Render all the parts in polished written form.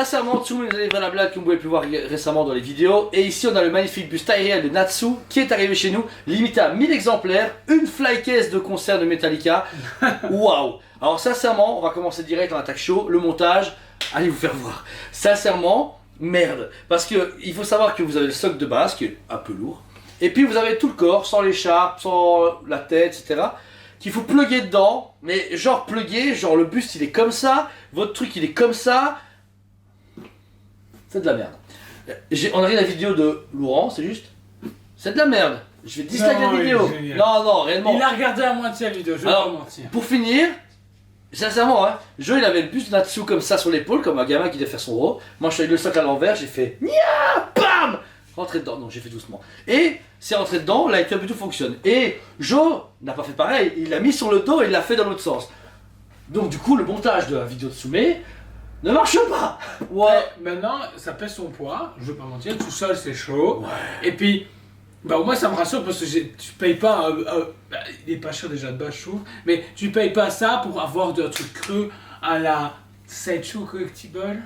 sincèrement, Tsume nous a livré la blague que vous pouvez pu voir récemment dans les vidéos. Et ici, on a le magnifique buste taille réelle de Natsu qui est arrivé chez nous, limité à 1000 exemplaires, une flycase de concert de Metallica. Waouh! Alors, sincèrement, on va commencer direct, on attaque chaud. Le montage, allez vous faire voir. Sincèrement, merde. Parce que il faut savoir que vous avez le socle de base qui est un peu lourd. Et puis, vous avez tout le corps, sans l'écharpe, sans la tête, etc. Qu'il faut plugger dedans, mais genre plugger, genre le buste il est comme ça, votre truc il est comme ça. C'est de la merde. On a regardé la vidéo de Laurent, c'est juste. C'est de la merde. Je vais disliker la vidéo. Non, réellement. Il a regardé à moitié la vidéo, je vais pas mentir. Pour finir, sincèrement, hein, Joe il avait le buste de Natsu comme ça sur l'épaule, comme un gamin qui devait faire son gros. Moi je suis avec le socle à l'envers, j'ai fait Nia Bam rentré dedans. Non, j'ai fait doucement. Et c'est rentré dedans, la light up et tout fonctionne. Et Joe n'a pas fait pareil, il l'a mis sur le dos et il l'a fait dans l'autre sens. Donc du coup, le montage de la vidéo de Soumé ne marche pas. Ouais. Maintenant, ça pèse son poids, je vais pas mentir, tout seul c'est chaud. Ouais. Et puis, bah moi ça me rassure parce que tu payes pas, bah, il est pas cher déjà de base je trouve, mais tu payes pas ça pour avoir un truc creux à la Sideshow Collectible.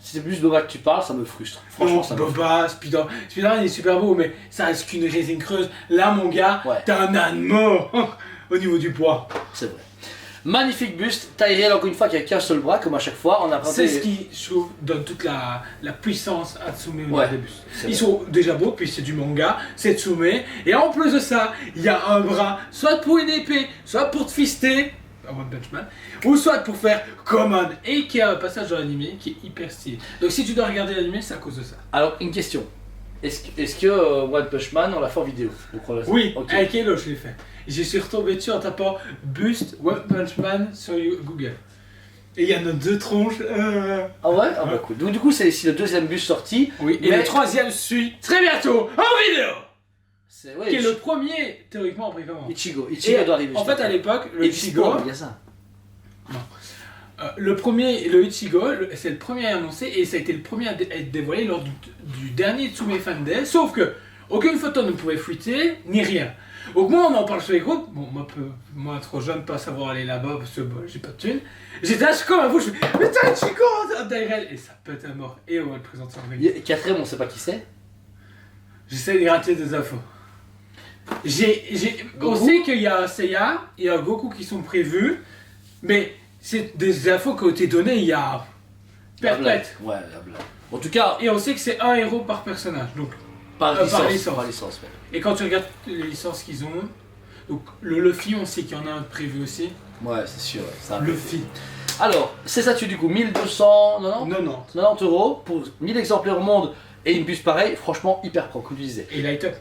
Si c'est plus Boba que tu parles, ça me frustre. Franchement, non, ça Boba, Spider-Man il est super beau, mais ça reste qu'une résine creuse. Là, mon gars, t'as un âne mort au niveau du poids. C'est vrai. Magnifique buste, taille réelle encore une fois qui a qu'un seul bras, comme à chaque fois. C'est ce qui, je trouve, donne toute la puissance à Tsume au niveau des bustes. Ils sont déjà beaux, puis c'est du manga, c'est Tsume. Et en plus de ça, il y a un bras, soit pour une épée, soit pour te fister. One Punch Man, ou soit pour faire Common, et qui a un passage dans l'anime qui est hyper stylé. Donc si tu dois regarder l'anime, c'est à cause de ça. Alors, une question. Est-ce que One Punch Man, on l'a fait en vidéo? Oui, okay. Avec Hello, je l'ai fait. J'y suis retombé dessus en tapant Buste One Punch Man sur Google. Et il y en a 2 tronches. Ah ouais? Ah bah cool. Donc du coup, c'est ici le deuxième buste sorti. Oui, et le troisième suit très bientôt en vidéo! Ouais, qui est le premier théoriquement en précommande. Ichigo doit arriver. En fait, à l'époque, le Ichigo. Il y a ça. Non. Le Ichigo, c'est le premier annoncé et ça a été le premier à être dévoilé lors du dernier Tsume Fan Day. Sauf que aucune photo ne pouvait fuiter, ni rien. Au moins, on en parle sur les groupes. Bon, moi trop jeune, pas savoir aller là-bas parce que j'ai pas de thunes. J'étais là, comme un fou, je fais mais t'as un Ichigo derrière et ça pète à mort. Et on va le présenter en réunion. Quatrième, on sait pas qui c'est. J'essaie de gratter des infos. On sait qu'il y a un Seiya et un Goku qui sont prévus, mais c'est des infos qui ont été données il y a perpète. Ouais, la blague. En tout cas. Et on sait que c'est un héros par personnage, donc par licence. Ouais. Et quand tu regardes les licences qu'ils ont, donc le Luffy, on sait qu'il y en a un prévu aussi. Ouais, c'est sûr. Ouais, Luffy. Alors, c'est ça, tu du coup 1290 € pour 1000 exemplaires au monde et une buste pareille, franchement hyper propre, comme tu disais. Et light up.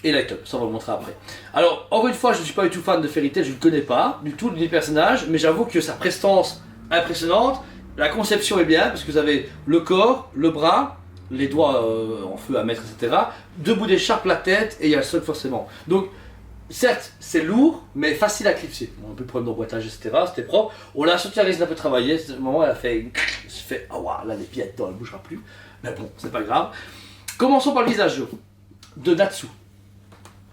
Et Light Up, ça on va vous montrer après. Alors, encore une fois, je ne suis pas du tout fan de Fairy Tail, je ne le connais pas du tout du personnage, mais j'avoue que sa prestance impressionnante, la conception est bien, parce que vous avez le corps, le bras, les doigts en feu à mettre, etc. 2 bouts d'écharpe, la tête, et il y a le socle forcément. Donc, certes, c'est lourd, mais facile à clipser. On a un peu de problème d'emboîtage, etc. C'était propre. On l'a sorti à résine un peu travaillé, c'est le moment où elle a fait. Ah waouh, là les pieds dedans, elle ne bougera plus. Mais bon, c'est pas grave. Commençons par le visage de Natsu.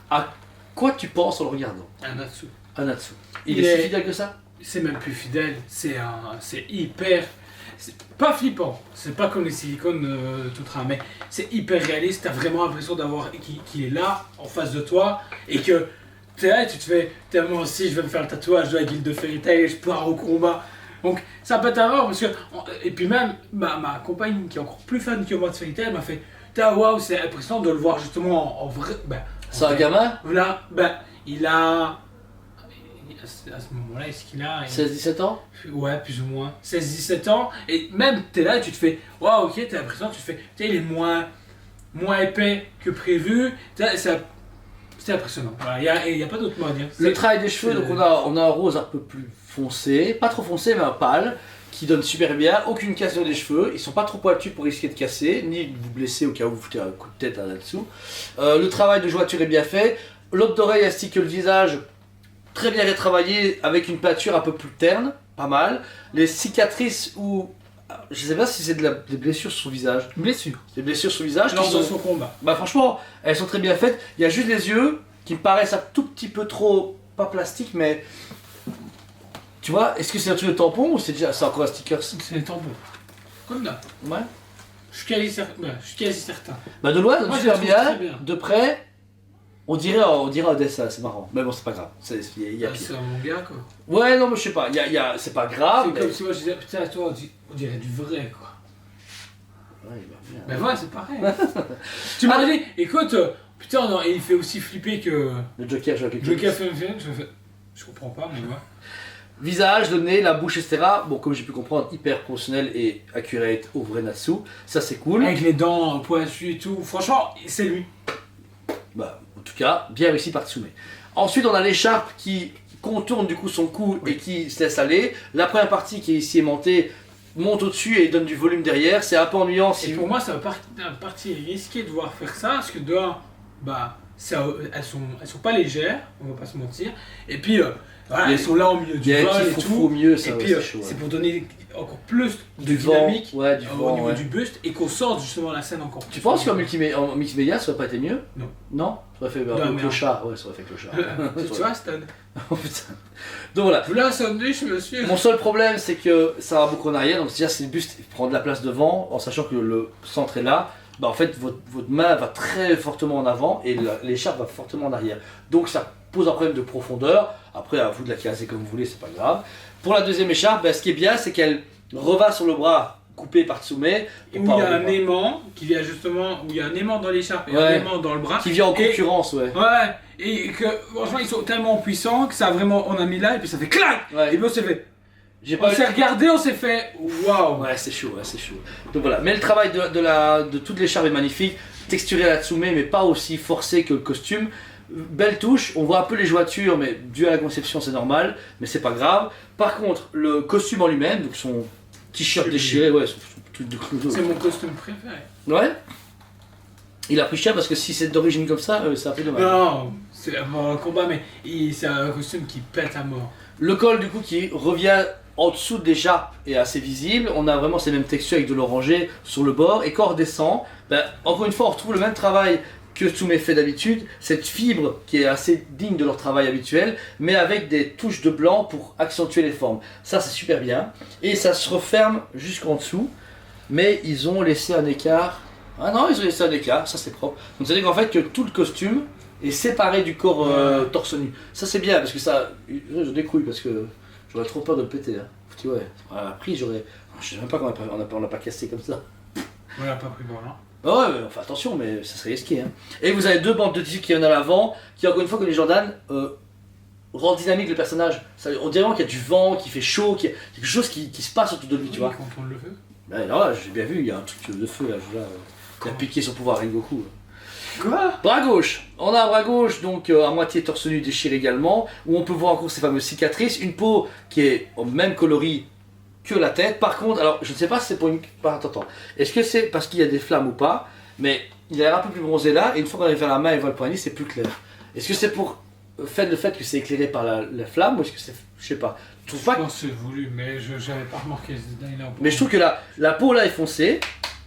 À quoi tu penses en le regardant? Un Natsu. Il est si fidèle que ça? C'est même plus fidèle, c'est hyper... C'est pas flippant, c'est pas comme les silicones tout train, mais c'est hyper réaliste, t'as vraiment l'impression d'avoir qu'il est là, en face de toi, et que t'es là et tu te fais, moi aussi je vais me faire le tatouage de la guilde de Fairy Tail et je pars au combat. Donc ça peut être un parce que... Et puis même, ma compagne qui est encore plus fan que moi de Fairy Tail m'a fait, waouh, c'est impressionnant de le voir justement en vrai... C'est un gamin? Là, il a... À ce moment-là, est-ce qu'il a... 16-17 ans? Ouais, plus ou moins. 16-17 ans. Et même, t'es là et tu te fais... Waouh, ok, t'as l'impression, tu te fais... il est moins épais que prévu. C'est impressionnant. Voilà, il n'y a pas d'autre mot à dire. Le travail des cheveux, donc on a un rose un peu plus foncé. Pas trop foncé, mais un pâle. Qui donne super bien, aucune cassure des cheveux, ils sont pas trop pointus pour risquer de casser, ni de vous blesser au cas où vous foutez un coup de tête là-dessous. Le travail de jointure est bien fait, l'autre d'oreille ainsi que le visage, très bien retravaillé avec une peinture un peu plus terne, pas mal. Les cicatrices ou... Je sais pas si c'est des blessures sur son visage. Des blessures sur le visage qui sont... son combat. Bah franchement, elles sont très bien faites, il y a juste les yeux qui me paraissent un tout petit peu trop, pas plastique mais... Tu vois, est-ce que c'est un truc de tampon ou c'est encore un sticker? C'est des tampons. Honda. Ouais. Je suis quasi certain. Bah de loin, Moi, je super la trouve bien. très bien. De près, on dirait Odessa, c'est marrant. Mais bon, c'est pas grave. Il y a pire. C'est un manga quoi. Ouais, non, mais je sais pas. C'est pas grave. C'est comme si moi je disais, putain, toi, on dirait du vrai quoi. Ouais, il va bien. Mais ouais, c'est pareil. Tu m'as dit, écoute, putain, non, et il fait aussi flipper que. Le Joker joue avec Le gars fait un film, je comprends pas, mais ouais. Visage, le nez, la bouche, etc. Bon, comme j'ai pu comprendre, hyper professionnel et accurate au vrai Natsu. Ça, c'est cool. Avec les dents pointues et tout, franchement, c'est lui. Bah, en tout cas, bien réussi par Tsume. Ensuite, on a l'écharpe qui contourne du coup son cou et qui se laisse aller. La première partie qui est ici aimantée monte au-dessus et donne du volume derrière. C'est un peu ennuyant si Et pour moi, c'est un parti risqué de voir faire ça, parce que dehors, bah, elles sont pas légères, on va pas se mentir. Et puis, voilà, elles sont là au milieu il du y a un vol petit et foufou tout. au milieu, ça Et ouais, puis, c'est chaud. c'est Ouais. pour donner encore plus de Du vent, dynamique ouais, du au vent, niveau ouais. du buste et qu'on sorte justement la scène encore plus. Tu penses qu'en multimédia, ça aurait pas été mieux? Non. Non? Ça aurait fait Non, mais clochard. Ouais, ça aurait fait clochard. Tu vois, Stan? Oh, putain. Donc voilà. Vous la sandwich, monsieur? Mon seul problème, c'est que ça va beaucoup en arrière. Donc, c'est-à-dire, si le buste prend de la place devant, en sachant que le centre est là, bah, en fait, votre main va très fortement en avant et l'écharpe va fortement en arrière. Donc, ça pose un problème de profondeur. Après, à vous de la caser comme vous voulez, c'est pas grave. Pour la deuxième écharpe, bah, ce qui est bien, c'est qu'elle reva sur le bras coupé par Tsume. Et où il y a un aimant qui vient justement, où il y a un aimant dans l'écharpe et un Ouais. aimant dans le bras. Qui vient en Et- concurrence, ouais. Ouais, et que franchement ils sont tellement puissants que ça a vraiment, on a mis là et puis ça fait clac. Ouais. Et puis on s'est fait, J'ai on pas s'est regardé, on s'est fait, waouh. Ouais, c'est chaud, ouais, c'est chaud. Donc voilà, mais le travail de toute l'écharpe est magnifique, texturé à la Tsume, mais pas aussi forcé que le costume. Belle touche, on voit un peu les jointures, mais dû à la conception, c'est normal, mais c'est pas grave. Par contre, le costume en lui-même, donc son t-shirt déchiré, ouais, son truc de clodo. C'est mon costume préféré. Ouais. Il a pris cher parce que si c'est d'origine comme ça, c'est un peu dommage. Non, c'est un combat, mais c'est un costume qui pète à mort. Le col du coup qui revient en dessous de l'écharpe est assez visible. On a vraiment ces mêmes textures avec de l'orangé sur le bord. Et quand on redescend, ben, encore une fois on retrouve le même travail que Tsume fait d'habitude. Cette fibre qui est assez digne de leur travail habituel, mais avec des touches de blanc pour accentuer les formes. Ça c'est super bien. Et ça se referme jusqu'en dessous. Mais ils ont laissé un écart. Ah non, ils ont laissé un écart, ça c'est propre. Donc c'est-à-dire qu'en fait que tout le costume est séparé du corps torse nu. Ça c'est bien parce que ça, je découille parce que j'aurais trop peur de le péter. Hein. Tu vois, à la prise j'aurais, je sais même pas comment on l'a pas cassé comme ça. On l'a pas pris bon là. Ah ouais, mais enfin attention, mais ça serait risqué. Hein. Et vous avez deux bandes de tissu qui viennent à l'avant, qui encore une fois comme les Jordan rendent dynamique le personnage. Ça, on dirait qu'il y a du vent, qu'il fait chaud, qu'il y a quelque chose qui se passe autour de lui, tu vois. Quand on le veut. Ben, alors là, j'ai bien vu, il y a un truc de feu là, qui a piqué son pouvoir Rengoku. Quoi? Bras gauche, on a un bras gauche donc à moitié torse nu déchiré également, où on peut voir encore ces fameuses cicatrices, une peau qui est au même coloris que la tête. Par contre, alors je ne sais pas si c'est pour une... Attends, est-ce que c'est parce qu'il y a des flammes ou pas, mais il a l'air un peu plus bronzé là, et une fois qu'on arrive vers la main et voit le poignet, c'est plus clair. Est-ce que c'est pour le fait que c'est éclairé par la flamme, ou est-ce que c'est... Je sais pas. Je trouve pas Je pense que c'est voulu, mais je n'avais pas remarqué ce détail-là. Mais je trouve que la peau là est foncée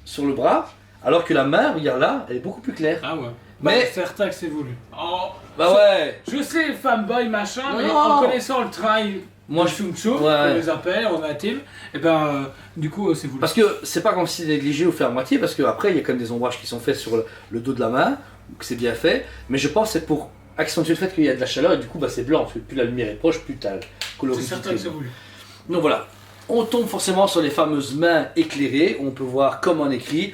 sur le bras, alors que la main, regarde là, elle est beaucoup plus claire. Ah ouais. Mais- C'est certain que c'est voulu. Oh, Bah ouais. je sais, fanboy machin, mais Non. en connaissant le travail Moi, de je- Shuncho, ouais. on les appelle, on a team, et ben du coup c'est voulu. Parce que c'est pas comme si c'est négligé ou fait à moitié, parce qu'après il y a quand même des ombrages qui sont faits sur le dos de la main, que c'est bien fait, mais je pense que c'est pour accentuer le fait qu'il y a de la chaleur et du coup bah, c'est blanc, plus la lumière est proche, plus t'as le coloris. C'est certain que c'est voulu. Donc voilà, on tombe forcément sur les fameuses mains éclairées, on peut voir comme on écrit.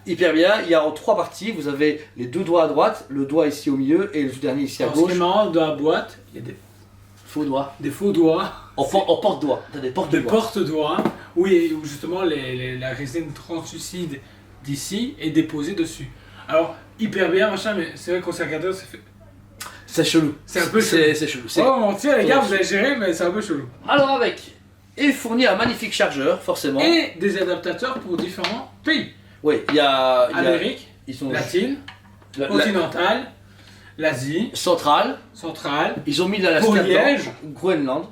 Hyper bien, il y a en trois parties, vous avez les deux doigts à droite, le doigt ici au milieu et le tout dernier ici à Alors, ce qui gauche. est marrant, dans la boîte, il y a Faux doigt. des faux doigts, En porte-doigt, t'as des des porte-doigts. porte-doigts, où justement la résine translucide d'ici est déposée dessus. Alors, hyper bien, machin, mais c'est vrai qu'on s'est regardé, on s'est fait. C'est chelou. C'est un peu C'est chelou. C'est- Oh mon dieu, les gars, Ouais. vous avez géré, mais c'est un peu chelou. Alors avec, est fourni un magnifique chargeur, forcément. Et des adaptateurs pour différents pays. Oui, il y a... Amérique, Ils sont latine, la- continentale, l'Asie, centrale. centrale, Ils ont mis l'Alaska Pour dedans, Liège. Groenland.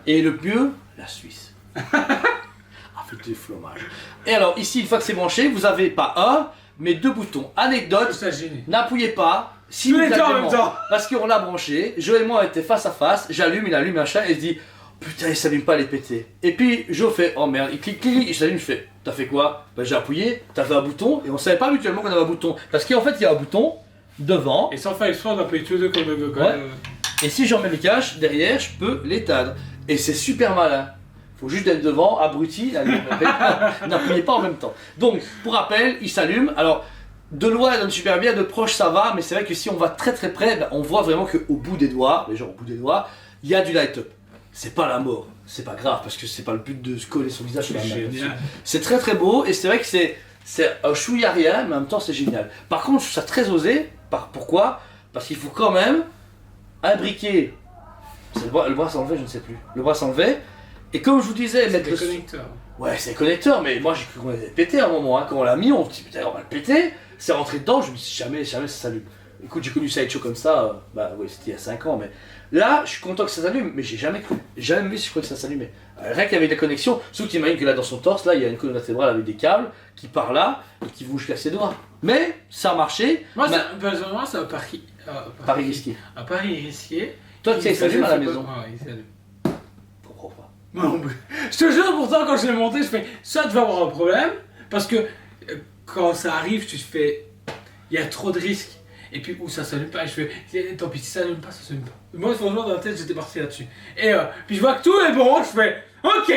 Et le mieux, la Suisse. Avec du fromage. Et alors ici, une fois que c'est branché, vous avez pas un, mais deux boutons. Anecdote, ça gêné. n'appuyez pas. Tous les deux en même temps. Parce qu'on l'a branché, Joe et moi on était face à face, j'allume, il allume machin, et il se dit putain, il s'allume pas les pétés. Et puis, Joe fait, oh merde, il clique, il s'allume, je fais, t'as fait quoi? Bah, j'ai appuyé, t'avais un bouton, et on savait pas mutuellement qu'on avait un bouton. Parce qu'en fait, il y a un bouton devant. Et sans faire exprès, on appuie tous les deux comme le go. Ouais. Et si je remets les caches, derrière, je peux l'éteindre. Et c'est super malin. Faut juste être devant, abruti, n'appuyez pas en même temps. Donc, pour rappel, il s'allume. Alors, de loin, il donne super bien, de proche, ça va, mais c'est vrai que si on va très très près, ben, on voit vraiment qu'au bout des doigts, les gens au bout des doigts, il y a du light-up. C'est pas la mort, c'est pas grave, parce que c'est pas le but de se coller son visage sur la main. C'est très très beau, et c'est vrai que c'est un chouïa rien, mais en même temps c'est génial. Par contre, je trouve ça très osé. Pourquoi? Parce qu'il faut quand même imbriquer. Le bras s'enlevait, je ne sais plus. Le bras s'enlevait. Et comme je vous disais, mettre le connecteur. Ouais, c'est le connecteur, mais moi j'ai cru qu'on avait pété à un moment. Hein. Quand on l'a mis, on se dit putain, on va le péter. C'est rentré dedans, je me suis dit jamais ça s'allume. Écoute, j'ai connu Sideshow comme ça, bah oui, c'était il y a 5 ans, mais là, je suis content que ça s'allume, mais j'ai jamais cru. J'ai jamais vu si je croyais que ça s'allumait. Rien qu'il y avait des connexions, sauf qu'il imagine que là dans son torse, là, il y a une colonne vertébrale avec des câbles qui part là et qui vont jusqu'à ses doigts. Mais ça a marché. Moi, personnellement, c'est un pari. Pari risqué. Un pari risqué. Toi, tu sais, il s'allume à la maison. Ouais, il s'allume. Je comprends pas. Non, je te jure, pourtant, quand je l'ai monté, je fais soit tu vas avoir un problème, parce que quand ça arrive, tu te fais. Il y a trop de risques. Et puis, où ça s'allume pas, et je fais tant pis, si ça s'allume pas, ça s'allume pas. Moi, franchement, dans la tête, j'étais parti là-dessus. Et puis, je vois que tout est bon, je fais ok,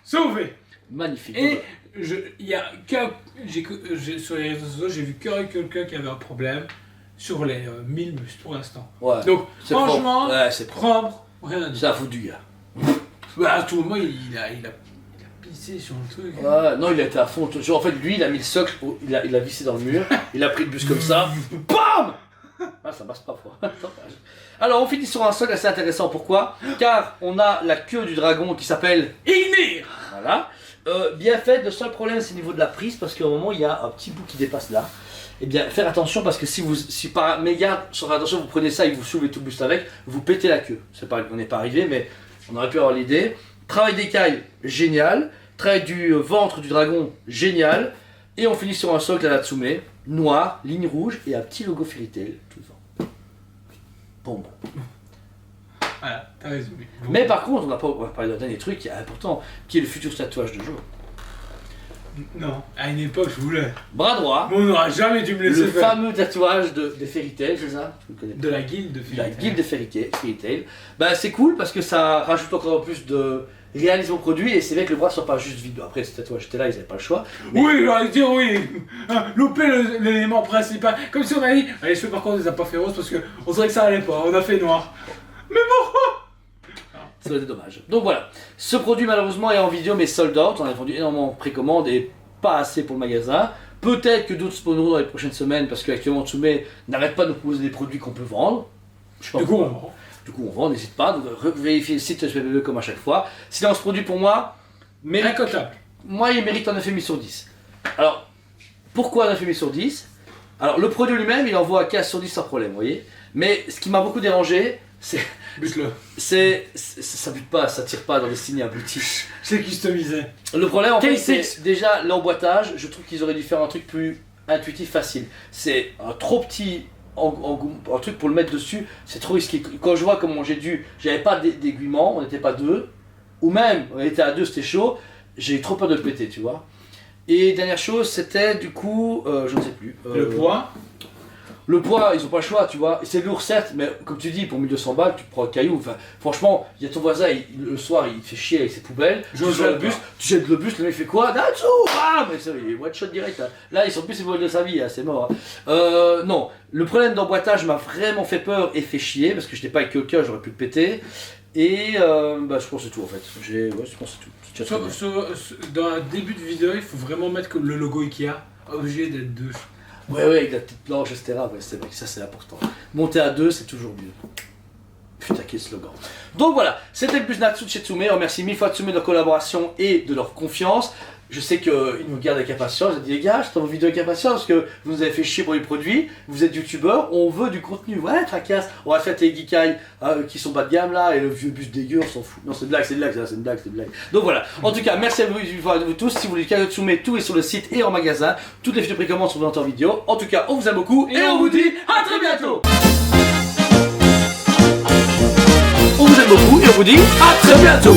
sauvé. Magnifique. Et il y a sur les réseaux sociaux, j'ai vu quelqu'un qui avait un problème sur les 1000 muscles pour l'instant. Ouais. Donc, franchement, ouais, c'est propre, rien à dire. C'est la faute du gars. Bah, tout le monde, il a pissé sur le truc. Ouais, non, il a été à fond. En fait, lui, il a mis le socle, il a vissé dans le mur, il a pris le bus comme ça, BAM! Ah, ça passe pas froid. Alors, on finit sur un socle assez intéressant. Pourquoi? Car on a la queue du dragon qui s'appelle Ignir. Voilà. Bien fait. Le seul problème, c'est au niveau de la prise, parce qu'à un moment, il y a un petit bout qui dépasse là. Eh bien, faire attention, parce que si par mégarde, sans faire attention, vous prenez ça et vous soulevez tout le buste avec, vous pétez la queue. On n'est pas arrivé, mais on aurait pu avoir l'idée. Travail d'écaille, génial. Travail du ventre du dragon, génial. Et on finit sur un socle à la Natsume, noir, ligne rouge et un petit logo Fairy Tail tout devant. Bon. Voilà, t'as résumé. Bon. Mais par contre, on va parler d'un dernier truc qui est important, qui est le futur tatouage de Joe. Non, à une époque, je voulais. Bras droit. Mais on n'aurait jamais dû me laisser Le faire. fameux tatouage des Fairy Tail, c'est ça? Je le connais pas. De la guilde de La guilde des Fairy Tail. Bah, c'est cool parce que ça rajoute encore plus de réalisme au produit et c'est vrai que le bras soit pas juste vide. Après, ce tatouage était là, ils n'avaient pas le choix. Mais... Oui, j'aurais dire oui. Louper l'élément principal. Comme si on avait dit, les cheveux par contre, on les a pas fait rose parce qu'on dirait que ça allait pas. On a fait noir. Mais pourquoi? Ça doit être dommage. Donc voilà, ce produit malheureusement est en vidéo mais sold out. On a vendu énormément en précommande et pas assez pour le magasin. Peut-être que d'autres spawneront dans les prochaines semaines parce qu'actuellement Tsume n'arrête pas de nous proposer des produits qu'on peut vendre. Je sais pas pourquoi. Du coup on vend, n'hésite pas. Donc vérifiez le site SPBE comme à chaque fois. Sinon ce produit pour moi, moi il mérite un 9,5 sur 10. Alors pourquoi un 9,5 sur 10? Alors le produit lui-même il envoie à 15 sur 10 sans problème, vous voyez. Mais ce qui m'a beaucoup dérangé, c'est... Bute-le. Ça bute pas, ça tire pas dans les signes aboutis. C'est customisé. Le problème en fait c'est déjà l'emboîtage, je trouve qu'ils auraient dû faire un truc plus intuitif, facile. C'est un trop petit un truc pour le mettre dessus, c'est trop risqué. Quand je vois comment j'avais pas d'aiguillement, on n'était pas deux, ou même on était à deux, c'était chaud, j'ai eu trop peur de le péter, tu vois. Et dernière chose, c'était du coup, je ne sais plus. Le poids. Le poids, ils ont pas le choix, tu vois. C'est lourd certes, mais comme tu dis, pour 1200 balles, tu prends un caillou. Enfin, franchement, il y a ton voisin, le soir, il fait chier avec ses poubelles. Tu jettes le bus, le mec fait quoi? Natsu! Ah, mais il est one shot direct. Là, ils sont plus ses poubelles de sa vie, hein, c'est mort. Hein. Non, le problème d'emboîtage m'a vraiment fait peur et fait chier parce que je n'étais pas avec quelqu'un, j'aurais pu le péter. Et je pense que c'est tout en fait. Je pense que c'est tout. Dans le début de vidéo, il faut vraiment mettre que le logo Ikea, obligé d'être deux. Ouais, avec la petite planche, etc. Ouais, c'est vrai que ça c'est important. Monter à deux, c'est toujours mieux. Putain, quel slogan. Donc voilà, c'était le plus Natsu de chez Tsume. On remercie mille fois Tsume de leur collaboration et de leur confiance. Je sais qu'ils nous gardent avec impatience. J'ai dit, les gars, j'attends vos vidéos avec impatience parce que vous nous avez fait chier pour les produits. Vous êtes youtubeurs, on veut du contenu. Ouais, tracasse. On va faire tes Geekai qui sont bas de gamme là et le vieux bus dégueu, on s'en fout. Non, c'est une blague, c'est une blague. Donc voilà. En tout cas, merci à vous tous. Si vous voulez le Tsume, tout est sur le site et en magasin. Toutes les vidéos précommandes sont dans en vidéo. En tout cas, on vous aime beaucoup et on vous dit à très bientôt. On vous aime beaucoup. puis on vous dit à très bientôt.